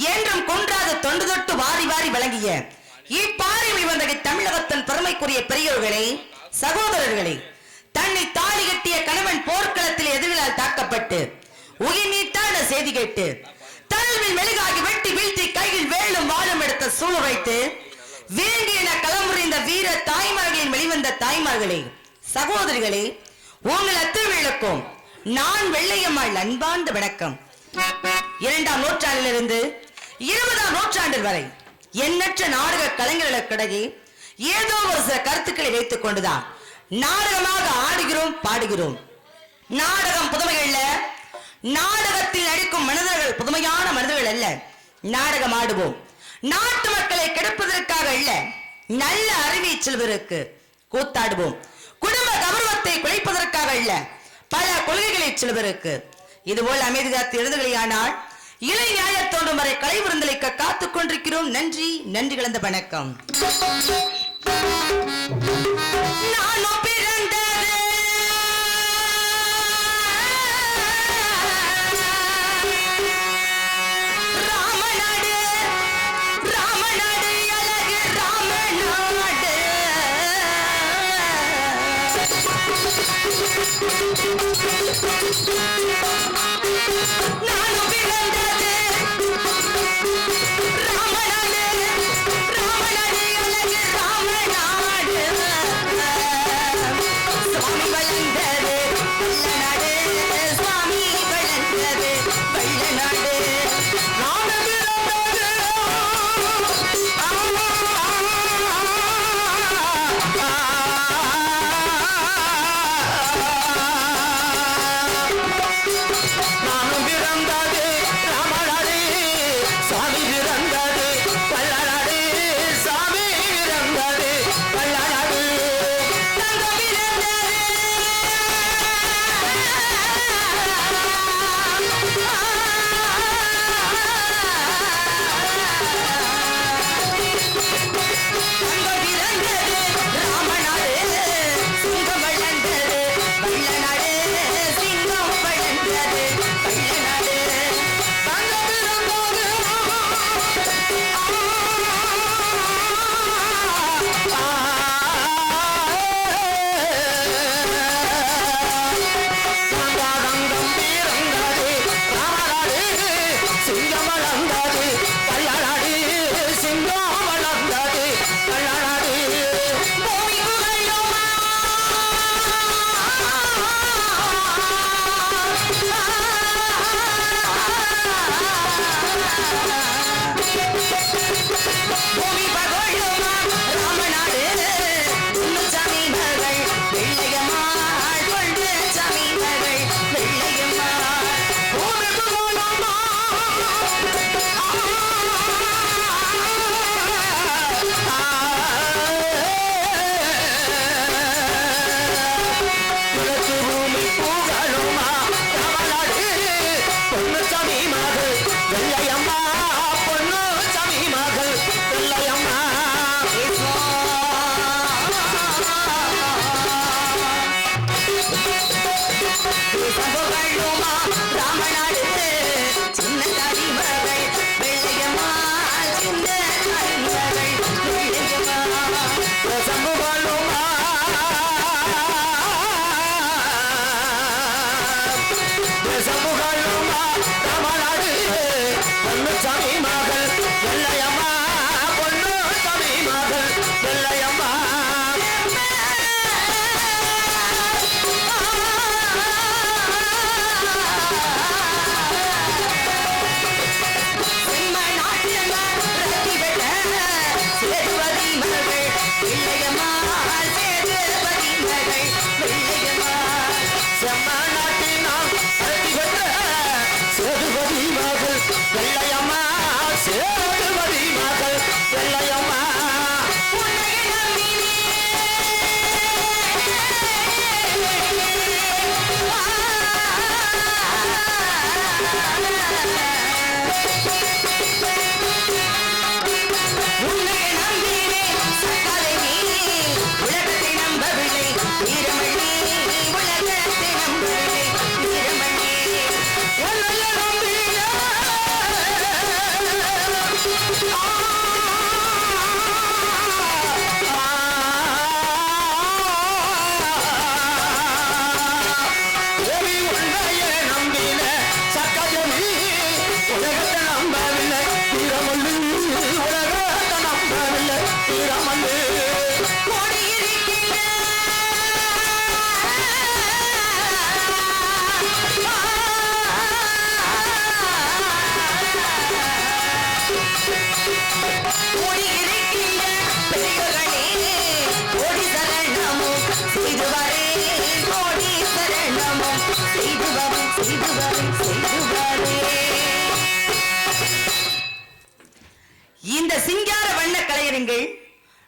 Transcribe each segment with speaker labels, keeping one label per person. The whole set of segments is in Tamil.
Speaker 1: என்றும் குன்றாத தொண்டு தொட்டு வாரி வாரி வழங்கிய இப்பாறை வந்தகை தமிழகத்தின் பெருமைக்குரிய பெரியோர்களே, சகோதரர்களே, தன்னை தாலி கட்டிய கணவன் போர்க்களத்தில் எதிரிகளால் தாக்கப்பட்டு உயிர் நீத்தான செய்தி கேட்டு தனவில் மெழுகாகி வெட்டி வீழ்த்தி கையில் வேலும் வாழும் எடுத்த சூழலைத்து வீங்கின களமுறிந்த வீர தாய்மார்களின் வெளிவந்த தாய்மார்களே, சகோதரிகளே, உங்கள் அத்துவேளுக்கும் நான் வெள்ளையம்மாள் அன்பார்ந்த வணக்கம். 2ஆம் நூற்றாண்டிலிருந்து 20ஆம் நூற்றாண்டு வரை எண்ணற்ற நாடக கலைஞர்களுக்கிடையே ஏதோ ஒரு சில கருத்துக்களை வைத்துக் கொண்டுதான் நாடகமாக ஆடுகிறோம், பாடுகிறோம். நாடகம் புதுமைகள்ல, நாடகத்தில் நடிக்கும் மனிதர்கள் புதுமையான மனிதர்கள் அல்ல. நாடகம் ஆடுவோம் நாட்டு மக்களை கெடுப்பதற்காக அல்ல, நல்ல அறிவை செல்வதற்கு கூத்தாடுவோம். குடும்ப கௌரவத்தை குலைப்பதற்காக அல்ல, பல கொள்கைகளை செல்வதற்கு. இதுபோல் அமைதி காத்து எழுதுகளையானால் இளை நியாய தோன்றும் அவரை கலை விருந்தளிக்க காத்துக் கொண்டிருக்கிறோம். நன்றி, நன்றி கலந்த வணக்கம். நானும் பிறந்தது ராமநாடு, ராமநாடு அழகு ராமநாடு. நானும் பிறந்தது ராமநாடு, ராமநாடு அழகு ராமநாடு. சுவாமி வளர்ந்தது வள்ளநாடு, சுவாமி வளர்ந்தது வள்ளநாடு. நானும் பிறந்தது நானும் பிறந்தது ராமநாடு, சாமி பிறந்தது வள்ளநாடு, சாமி பிறந்தது வள்ளநாடு. தங்கம் பிறந்தது தங்கம் பிறந்தது ராமநாடு, சிங்கம் வளர்ந்தது வள்ளநாடு, சிங்கம் வளர்ந்தது வள்ளநாடு. தங்கம் பிறந்தது தங்கம் பிறந்தது ராமநாடு, சிங்கம் வளர்ந்தது வள்ளநாடு, சிங்கம் வளர்ந்தது வள்ளநாடு. பூமி புகழுமா பூமி பகழுமா ராமநாடு, பொன்னுச்சாமி மகள் வெள்ளையம்மாள், பொன்னுச்சாமி மகள் வெள்ளையம்மாள். பூமி புகழுமா உனக்கு பூமி புகழுமா ராமநாடு, பொன்னுச்சாமி மகள் வெள்ளையம்மா, பொன்னுச்சாமி மகள் வெள்ளையம்மா. புகழுமா ராமநாடு, சின்ன தாடி மகள் வெள்ளையம்மா, சின்ன தாடி மகள் வெள்ளையம்மா. புகழுமா புகழுமா ராமநாடு, பொன்னுச்சாமி மகள் வெள்ளையம்மா, பொன்னுச்சாமி மகள் வெள்ளையம்மா. சிம்மநாட்டியம்மாள் ரத்தி வெள்ள, சேதுபதி மகள் வெள்ளையம்மா, சேதுபதி மகள் வெள்ளையம்மா. செம்மநாட்டினால் ரத்தி வெள்ள, சேதுபதி மகள் வெள்ளையம்மா, சேதுபதி மகள் வெள்ளையம்மா. உன்னை நம்பினேன் சக்கரை நீ, உலகத்தை நம்பவில்லை வீரமணி, உலகத்தை நம்பவில்லை வீரமணி. உன்னை நம்பினேன் தேவி, உன்னையே நம்பின சக்கரை உலகத்தை நம்பவில்லை வீரமல்லு, உலகத்தை நம்பவில்லை வீரமல்லு. கூடியிருக்கின்ற பெரியோர்களே, கோடி சரணமும் செய்து வரேன், கோடி சரணமும் செய்து வரேன், செய்து வரேன், செய்து வரேன். இந்த சிங்கார வண்ண கலைஞர்கள்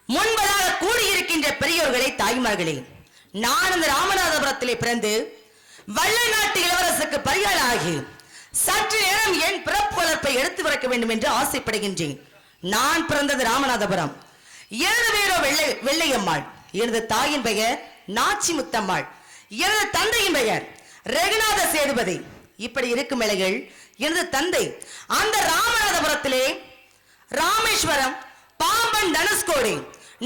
Speaker 1: முன்பதாக கூடியிருக்கின்ற பெரியோர்களே, தாய்மார்களே, நான் இந்த ராமநாதபுரத்திலே பிறந்து வள்ள நாட்டு இளவரசுக்கு பரியாளாகி சற்று நேரம் என் பிறப்பு வளர்ப்பை எடுத்து வரைக்க வேண்டும் என்று ஆசைப்படுகின்றேன். நான் பிறந்தது ராமநாதபுரம். எனது பேரோ வெள்ளையம்மாள். எனது தாயின் பெயர் நாச்சி முத்தம்மாள். எனது தந்தையின் பெயர் ரகுநாத சேதுபதி. இப்படி இருக்கும் வேளைகள் எனது தந்தை அந்த ராமநாதபுரத்திலே ராமேஸ்வரம், பாம்பன், தனுஷ்கோடி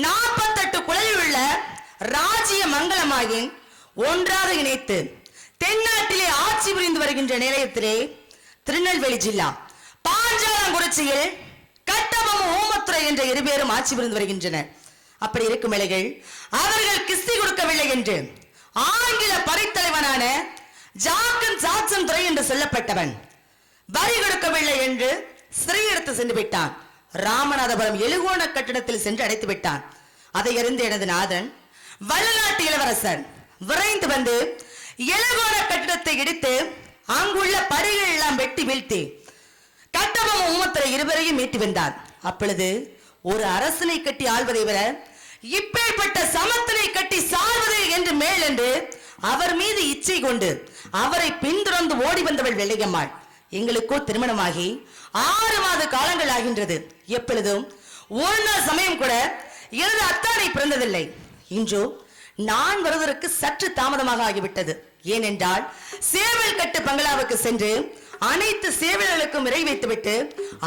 Speaker 1: 48 குழலில் உள்ள ராஜ்ய மங்களமாகி ஒன்றாக இணைத்து தென்னாட்டிலே ஆட்சி புரிந்து வருகின்ற நிலையத்திலே திருநெல்வேலி ஜில்லா பாஞ்சாலங்குறிச்சியில் கட்டபொம்மன் ஊமத்துறை என்ற இருபேரும் ஆட்சி புரிந்து வருகின்றனர். அப்படி இருக்கும் வேளைகள் அவர்கள் கிஸ்தி கொடுக்கவில்லை என்று ஆங்கில படைத்தலைவனான ஜாக்சன் துறை என்று சொல்லப்பட்டவன் வரி கொடுக்கவில்லை என்று சிறை எடுத்து சென்று விட்டான். ராமநாதபுரம் எழுகோண கட்டிடத்தில் சென்று அடைத்து விட்டான். அதை அறிந்த எனது நாதன் வள்ளநாட்டு இளவரசர் விரைந்து வந்து எழுகோண கட்டிடத்தை இடித்து அங்குள்ள படிகள் எல்லாம் வெட்டி வீழ்த்தி கட்டபொம்மன் ஊமத்துறை இருவரையும் மீட்டு வந்தார். அப்பொழுது ஒரு அரசனை கட்டி ஆள்வதை விட இப்பேற்பட்ட சமத்தினை கட்டி சாள்வதை என்று மேல் என்று அவர் மீது இச்சை கொண்டு அவரை பின்தொடர்ந்து ஓடி வந்தவள் வெள்ளையம்மாள். எங்களுக்கோ திருமணமாகி 6 மாத காலங்கள் ஆகின்றது. எப்பொழுதும் ஒரு நாள் சமயம் கூட எனது அத்தானை பிறந்ததில்லை. இன்றோ நான் வருவதற்கு சற்று தாமதமாக ஆகிவிட்டது. ஏனென்றால் சேவல் கட்டு பங்களாவுக்கு சென்று அனைத்து சேவல்களுக்கும் விரை வைத்துவிட்டு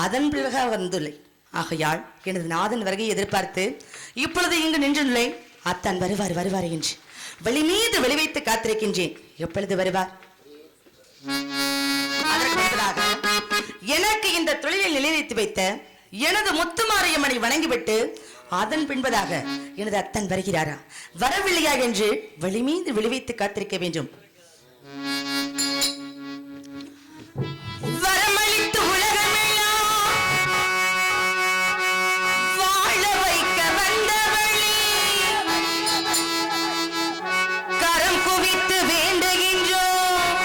Speaker 1: அதன் பிறகு வந்துள்ளேன். ஆகையால் எனது நாதன் வருகை எதிர்பார்த்து இப்பொழுது இங்கு நின்றுள்ளே. அத்தான் வருவார் என்று வெளி மீது வெளி வைத்து காத்திருக்கின்றேன். எப்பொழுது வருவார்? எனக்கு இந்த தொழிலில் நிலைநிறுத்தி வைத்த எனது முத்துமாரியம்மனை வணங்கிவிட்டு அதன் பின்பதாக எனது அத்தன் வருகிறாரா வரவில்லையா என்று வெளி மீது வெளி வைத்து காத்திருக்க வேண்டும். வரமளித்து உலகமெல்லாம் வாழ வைக்க வந்தவளே, கரம் குவித்து வேண்டுகின்றோம்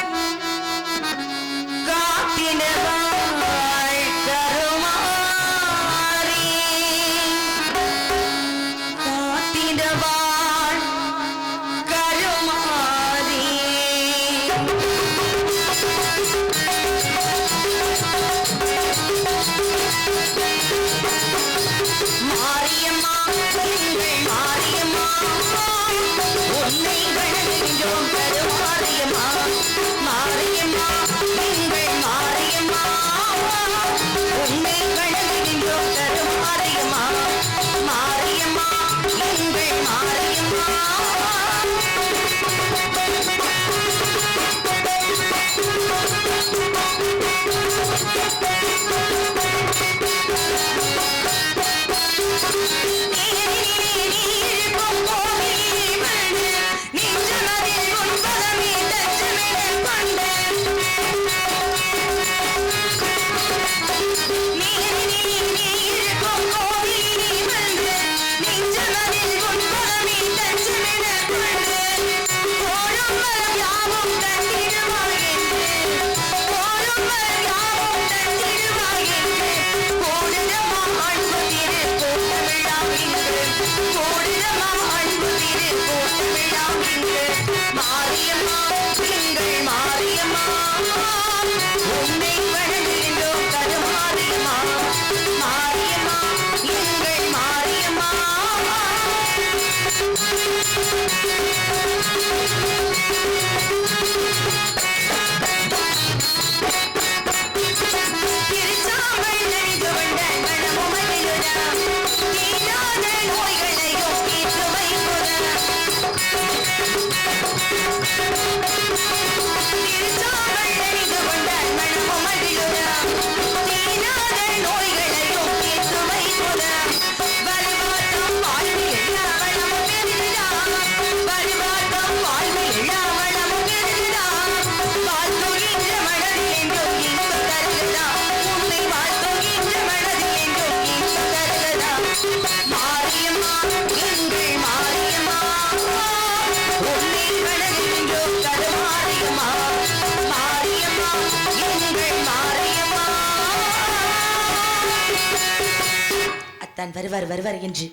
Speaker 1: காத்தினவாள் கருமாரி, காத்தினவாள் கருமாரி. மாரியம்மா எங்கள் மாரியம்மா உன்னை வணங்குகின்றோம் கருமாரியம்மா. மாரியம்மா எங்கள் மாரியம்மா உன்னை வணங்குகின்றோம் கருமாரியம்மா. மாரியம்மா எங்கள் மாரியம்மா. தான் வருவார் என்று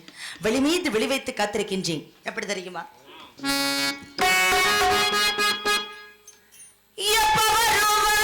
Speaker 1: வெளி மீது வெளி வைத்து காத்திருக்கின்றேன். எப்படி தெரியுமா? எப்ப வருவார்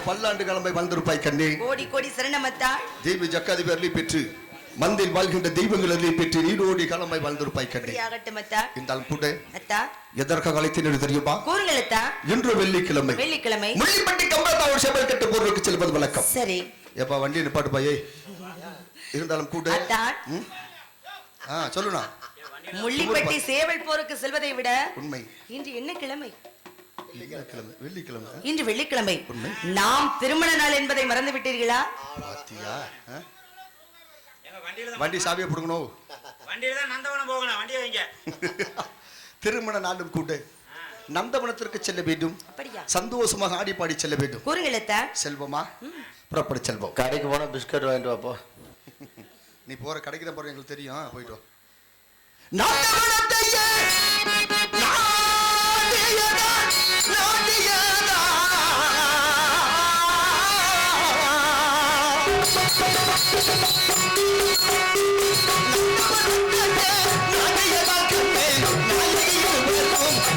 Speaker 2: பல்லாண்டு கிளம்பை வந்திருப்பாய் கண்ணே.
Speaker 1: கோடி கோடி சரணமத்தா.
Speaker 2: தெய்வ ஜக்காதிபதி அருளி பெற்று மந்தில் வாழ்கின்ற தெய்வங்கள் அருளி பெற்று நீரோடி கிளம்பை வந்திருப்பாய் கண்ணே. இருந்தாலும் கூட எதற்காக அழைத்தேன் தெரியுமா? இன்று வெள்ளிக்கிழமை. முள்ளிப்பட்டி கம்பத்தாவூர் செபல் கட்டு போருக்கு செல்வது வழக்கம்.
Speaker 1: சரி
Speaker 2: எப்ப வண்டி நிப்பாட்டு பாயே. இருந்தாலும் கூட சொல்லுனா
Speaker 1: முள்ளிப்பட்டி சேவல் போருக்கு செல்வதை விட
Speaker 2: உண்மை
Speaker 1: இன்று என்ன கிழமை?
Speaker 2: வெள்ளிக்கிழமை.
Speaker 1: இன்று வெள்ளிக்கிழமை. நாம் திருமண நாள் என்பதை மறந்து விட்டீர்களா?
Speaker 2: வண்டி சாவியை புடுங்கணும். திருமண நாளும் கூட நந்தவனத்திற்கு செல்ல வேண்டும். சந்தோஷமாக ஆடி பாடி செல்ல வேண்டும். செல்வமா புறப்பட செல்வோம்.
Speaker 3: கடைக்கு போனா பிஸ்கட் வாங்கிட்டு வாப்போ.
Speaker 2: நீ போற கடைக்கு தான் போற எங்களுக்கு தெரியும். போயிட்டு வா.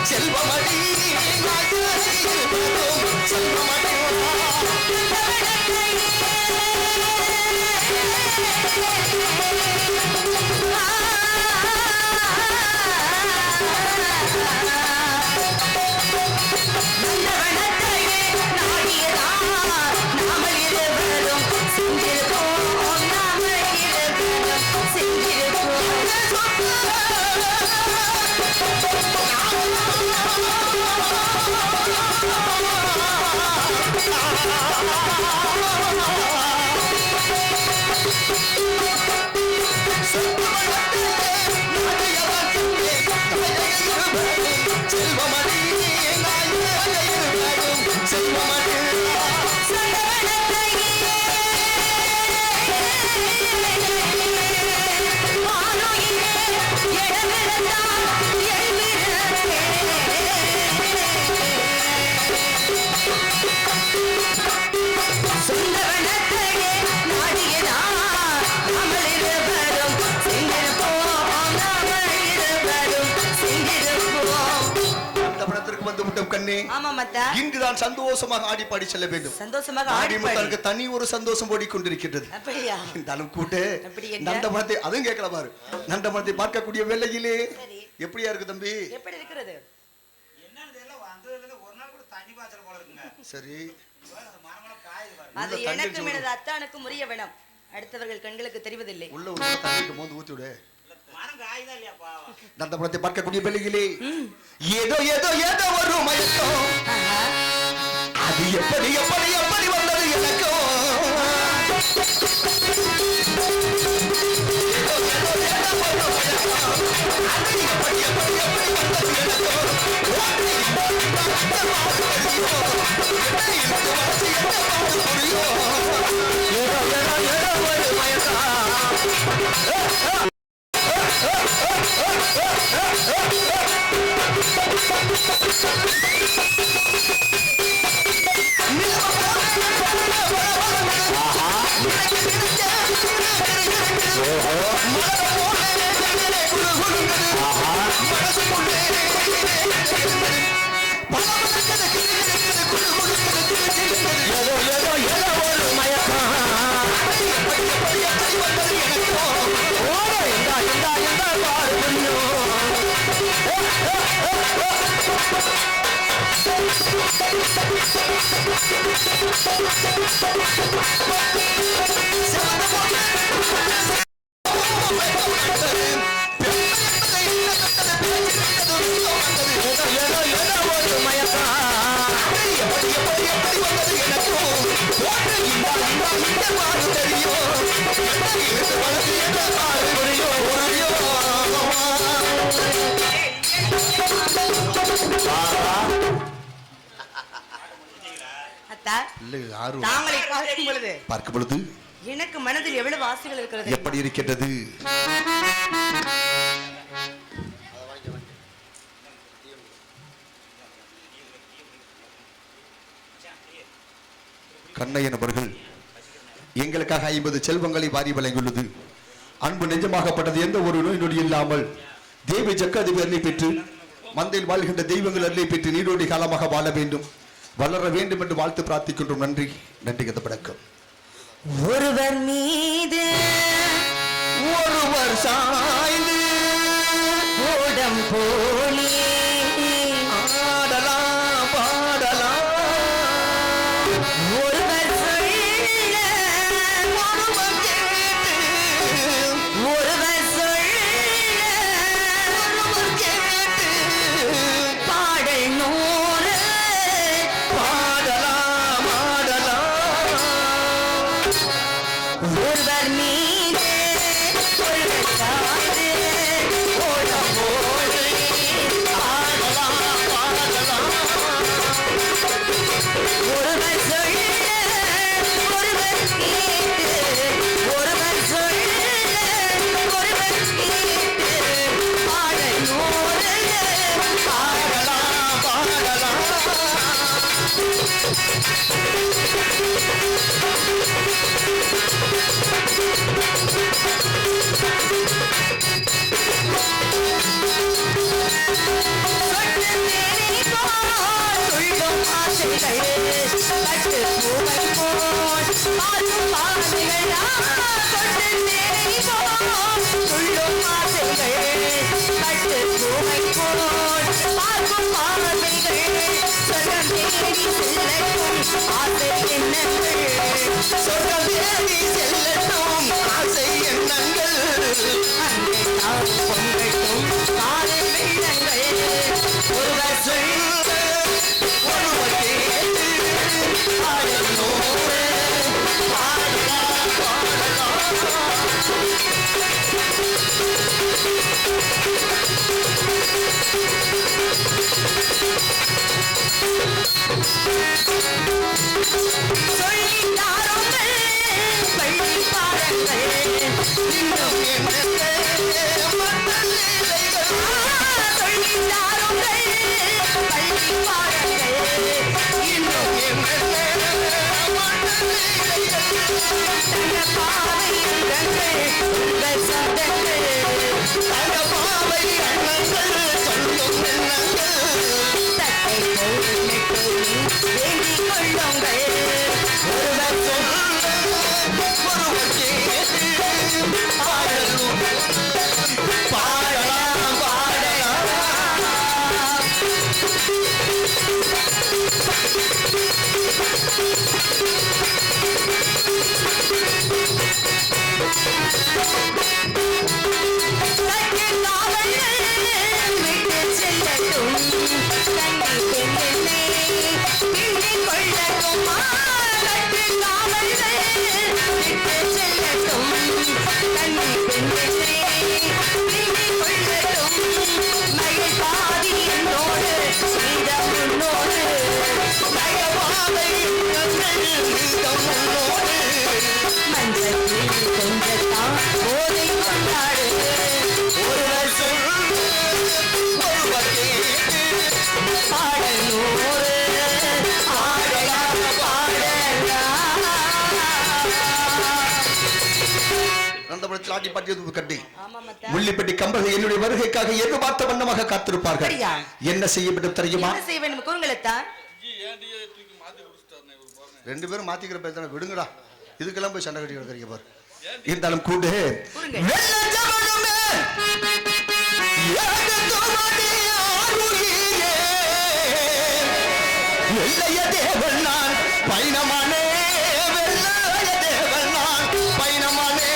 Speaker 2: செல்வமடி வந்து விட்டோம் கண்ணே.
Speaker 1: ஆமா மத்தா.
Speaker 2: இங்குதான் சந்தோஷமாக ஆடி பாடி செல்ல வேண்டும்.
Speaker 1: சந்தோஷமாக ஆடி
Speaker 2: பாடி தனி ஒரு சந்தோஷம் ஓடிக்கொண்டிருக்கிறது.
Speaker 1: அப்படியா?
Speaker 2: இருந்தாலும் கூட நந்தமரத்தை அதுவும் கேட்கல பாரு. நந்தமரத்தை பார்க்கக்கூடிய வேளையிலே எப்படியா இருக்கு தம்பி?
Speaker 1: எப்படி இருக்கிறது?
Speaker 2: சரி,
Speaker 1: அது எனக்கு எனது அத்தானுக்கும் உரிய வேணும். அடுத்தவர்கள் கண்களுக்கு தெரிவதில்லை.
Speaker 2: உள்ள ஒரு தண்ணிக்கு மோந்து ஊத்தி விடு. நந்தபுரத்தை பார்க்கக்கூடிய வேளையிலே ஏதோ ஏதோ ஏதோ ஒரு மயக்கம். அது எப்படி எப்படி எப்படி வந்தது எனக்கோ?
Speaker 1: தாங்களை
Speaker 2: பார்க்கும் பொழுது
Speaker 1: எனக்கு மனதில் எவ்வளவு ஆசைகள் இருக்கிறது.
Speaker 2: எப்படி இருக்கின்றது? கண்ணையன் அவர்கள் எங்களுக்காக 50 செல்வங்களை வாரி வழங்கியுள்ளது. அன்பு நெஞ்சமாகப்பட்டது. எந்த ஒரு நோய் நொடி இல்லாமல் தேவி ஜக்காதிபதி அருளை பெற்று மந்தையில் வாழ்கின்ற தெய்வங்கள் அருளை பெற்று நீரோடி காலமாக வாழ வேண்டும், வளர வேண்டும் என்று வாழ்த்து பிரார்த்திக்கின்றோம். நன்றி நன்றி. கதை பழக்கம்.
Speaker 1: ஒருவர் மீது
Speaker 2: ஒருவர் சாய்ந்து
Speaker 1: ஓடம் போலே
Speaker 2: ஆடலாம் பாடலாம்.
Speaker 1: ஒருவர் சொல்ல
Speaker 2: ஒருவர் கேட்டு
Speaker 1: ஒருவர் சொல்ல
Speaker 2: ஒருவர் கேட்டு
Speaker 1: பாடல் நூறு
Speaker 2: பாடலாம் ஆடலாம்.
Speaker 1: ஒருவர் மீது ஒருவர் சாய்ந்து ஓடம் போலே ஆடலாம் பாடலாம். ஒருவர் சொல்ல ஒருவர் கேட்டு ஒருவர் சொல்ல ஒருவர் கேட்டு பாடல் நூறு பாடலாம்
Speaker 2: பாடலாம். சொர்க்கமேறி செல்லட்டும் ஆசை எண்ணங்கள்.
Speaker 1: ஒருவர் சொல்ல
Speaker 2: ஒருவர் கேட்டு
Speaker 1: பாடல் நூறு பாடலாம் சொல்லித்தாருங்கள் பள்ளி பாடங்கள் இன்னும் சொல்லித்தாருங்கள் பள்ளி பாடங்கள் இன்னும் தங்க பாவை உங்கள் சொந்தங்கள்
Speaker 2: தங்க பாவை அண்ணங்கள் சொல்லும் எண்ணங்கள்.
Speaker 1: தட்டை கொண்டாடு ஒருவர் சொல் ஒருவர் கேட்டு பாடல் நூறு ஆடலாம் பாடலாம்.
Speaker 2: நந்தபுரத்தில் ஆட்டி பாட்டியது கட்டி
Speaker 1: ஆமா மத்தா.
Speaker 2: முள்ளிப்பட்டி கம்பர்கள் என்னுடைய வருகைக்காக எதிர்பார்த்த வண்ணமாக காத்திருப்பார்கள்.
Speaker 1: அப்படியா?
Speaker 2: என்ன செய்ய வேண்டும் தெரியுமா?
Speaker 1: என்ன செய்ய வேண்டும் கூறுங்களத்தான்.
Speaker 2: ரெண்டு பேரும் மாத்திக்கிற பேர் தானே, விடுங்கடா. இதுக்கெல்லாம் போய் சண்டை கட்டி கிடக்குறீங்க பாரு. இருந்தாலும் கூட தேவன் நான் பயணமானே வெள்ளைய தேவன் நான் பயணமானே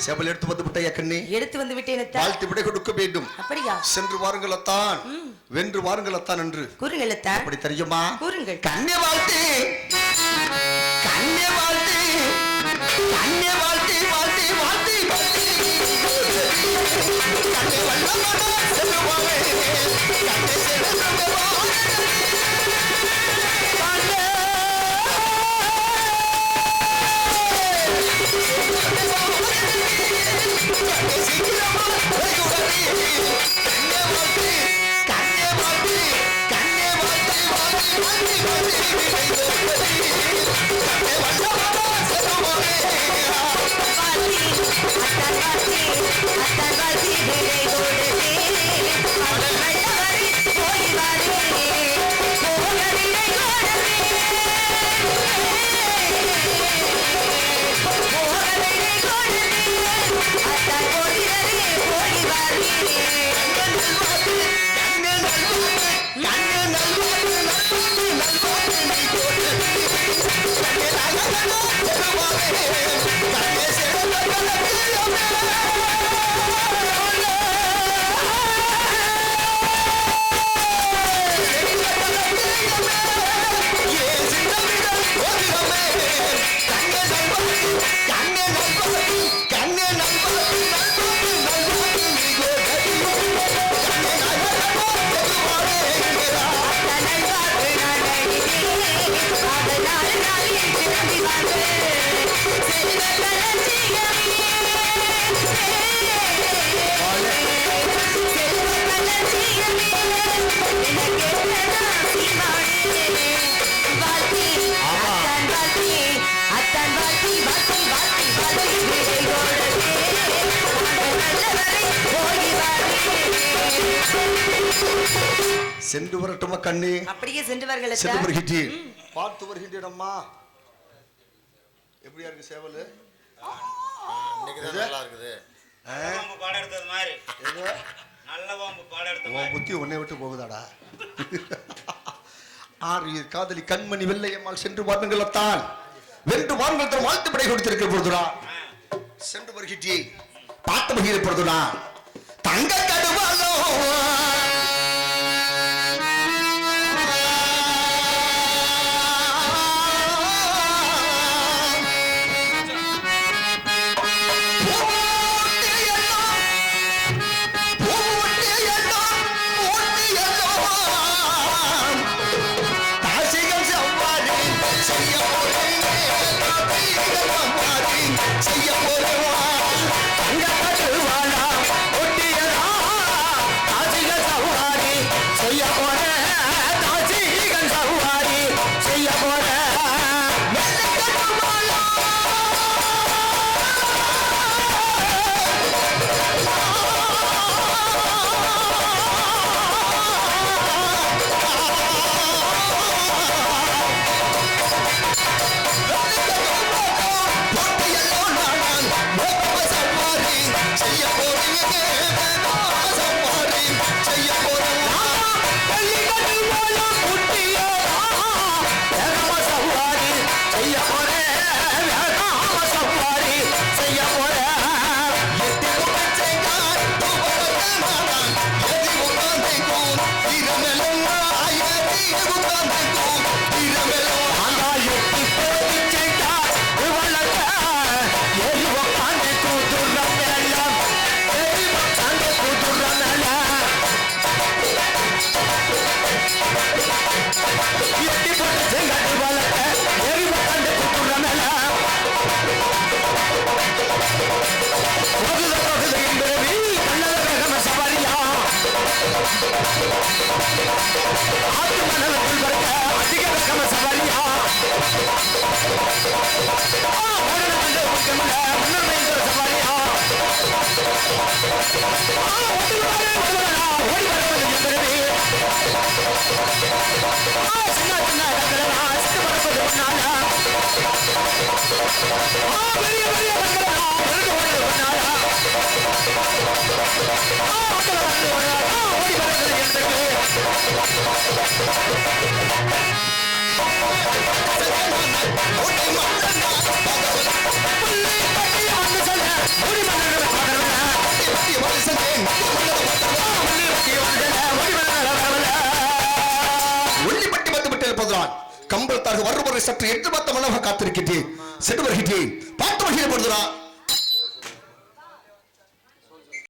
Speaker 2: சேவல் எடுத்து வந்து விட்டையா கண்ணே?
Speaker 1: எடுத்து வந்து விட்டேன்.
Speaker 2: வாழ்த்து விடை கொடுக்க வேண்டும்.
Speaker 1: அப்படியா?
Speaker 2: சென்று வாருங்களத்தான், வென்று வாருங்களத்தான் என்று
Speaker 1: கூறுங்களத்தான்.
Speaker 2: அப்படி தெரியுமா?
Speaker 1: கூறுங்கள்.
Speaker 2: கண்ணே வாழ்த்து, கண்ணே வாழ்த்து, கண்ணே வாழ்த்து, வாழ்த்து, வாழ்த்து, வாழ்த்து. கண்ணே வல்லமட செல்லுவாவே, கண்ணே செல்லுவாவே. சென்று வரட்டுமா கண்ணே?
Speaker 1: அப்படியே சென்று வருகிறேன்.
Speaker 2: சென்று வருகிறேன். பார்த்து வருகின்றேனம்மா. எப்படியா இருக்கு சேவல்?
Speaker 3: இன்னைக்கு நல்லா இருக்குது. பாம்பு பாடம் எடுத்தது மாதிரி.
Speaker 2: ஏதோ
Speaker 3: நல்ல பாம்பு பாடம் எடுத்தது.
Speaker 2: உன் புத்தி உன்னை விட்டு போகுதாடா? ஆரியர் காதலி கண்மணி வெள்ளையம்மாள் சென்று வாருங்களத்தான், வென்று வாருங்கள் வாழ்த்து படை கொடுத்திருக்கிற பொழுதுடா சென்று வருகிறேன். பார்த்து வருகிற பொழுதுடா தங்க கடுவாலோ செய்ய போறவா தங்க கடுவாலா ஒட்டியதா எட்டி போட்டு செங்காட்டு வளர்க்க எரி வளர்ந்து குத்துற மேல போகுது போகுது என்பது நல்லத வேகம சவாரியா ஆத்து மணலுக்குள் பறக்க அதிக வேகம சவாரியா ஓடன வந்து முக்கியமல்ல முன்னுரிமை சவாரியா ஓடி வரவது என்பது சின்ன சின்ன இடங்களா சிட்டு பறப்பது முன்னால பெரிய பெரிய இடங்களா பெருகு ஓடுது முன்னால ஓடி வரவது என்பது ஒல்லிப்பட்டி வந்துவிட்டு இருப்பதுதான் கம்பளத்தாக வருவரை சற்று எட்டு பார்த்த மனமாக காத்திருக்கின்றேன் சென்று வருகின்றேன் பார்த்து வருகிற பொழுதுதான்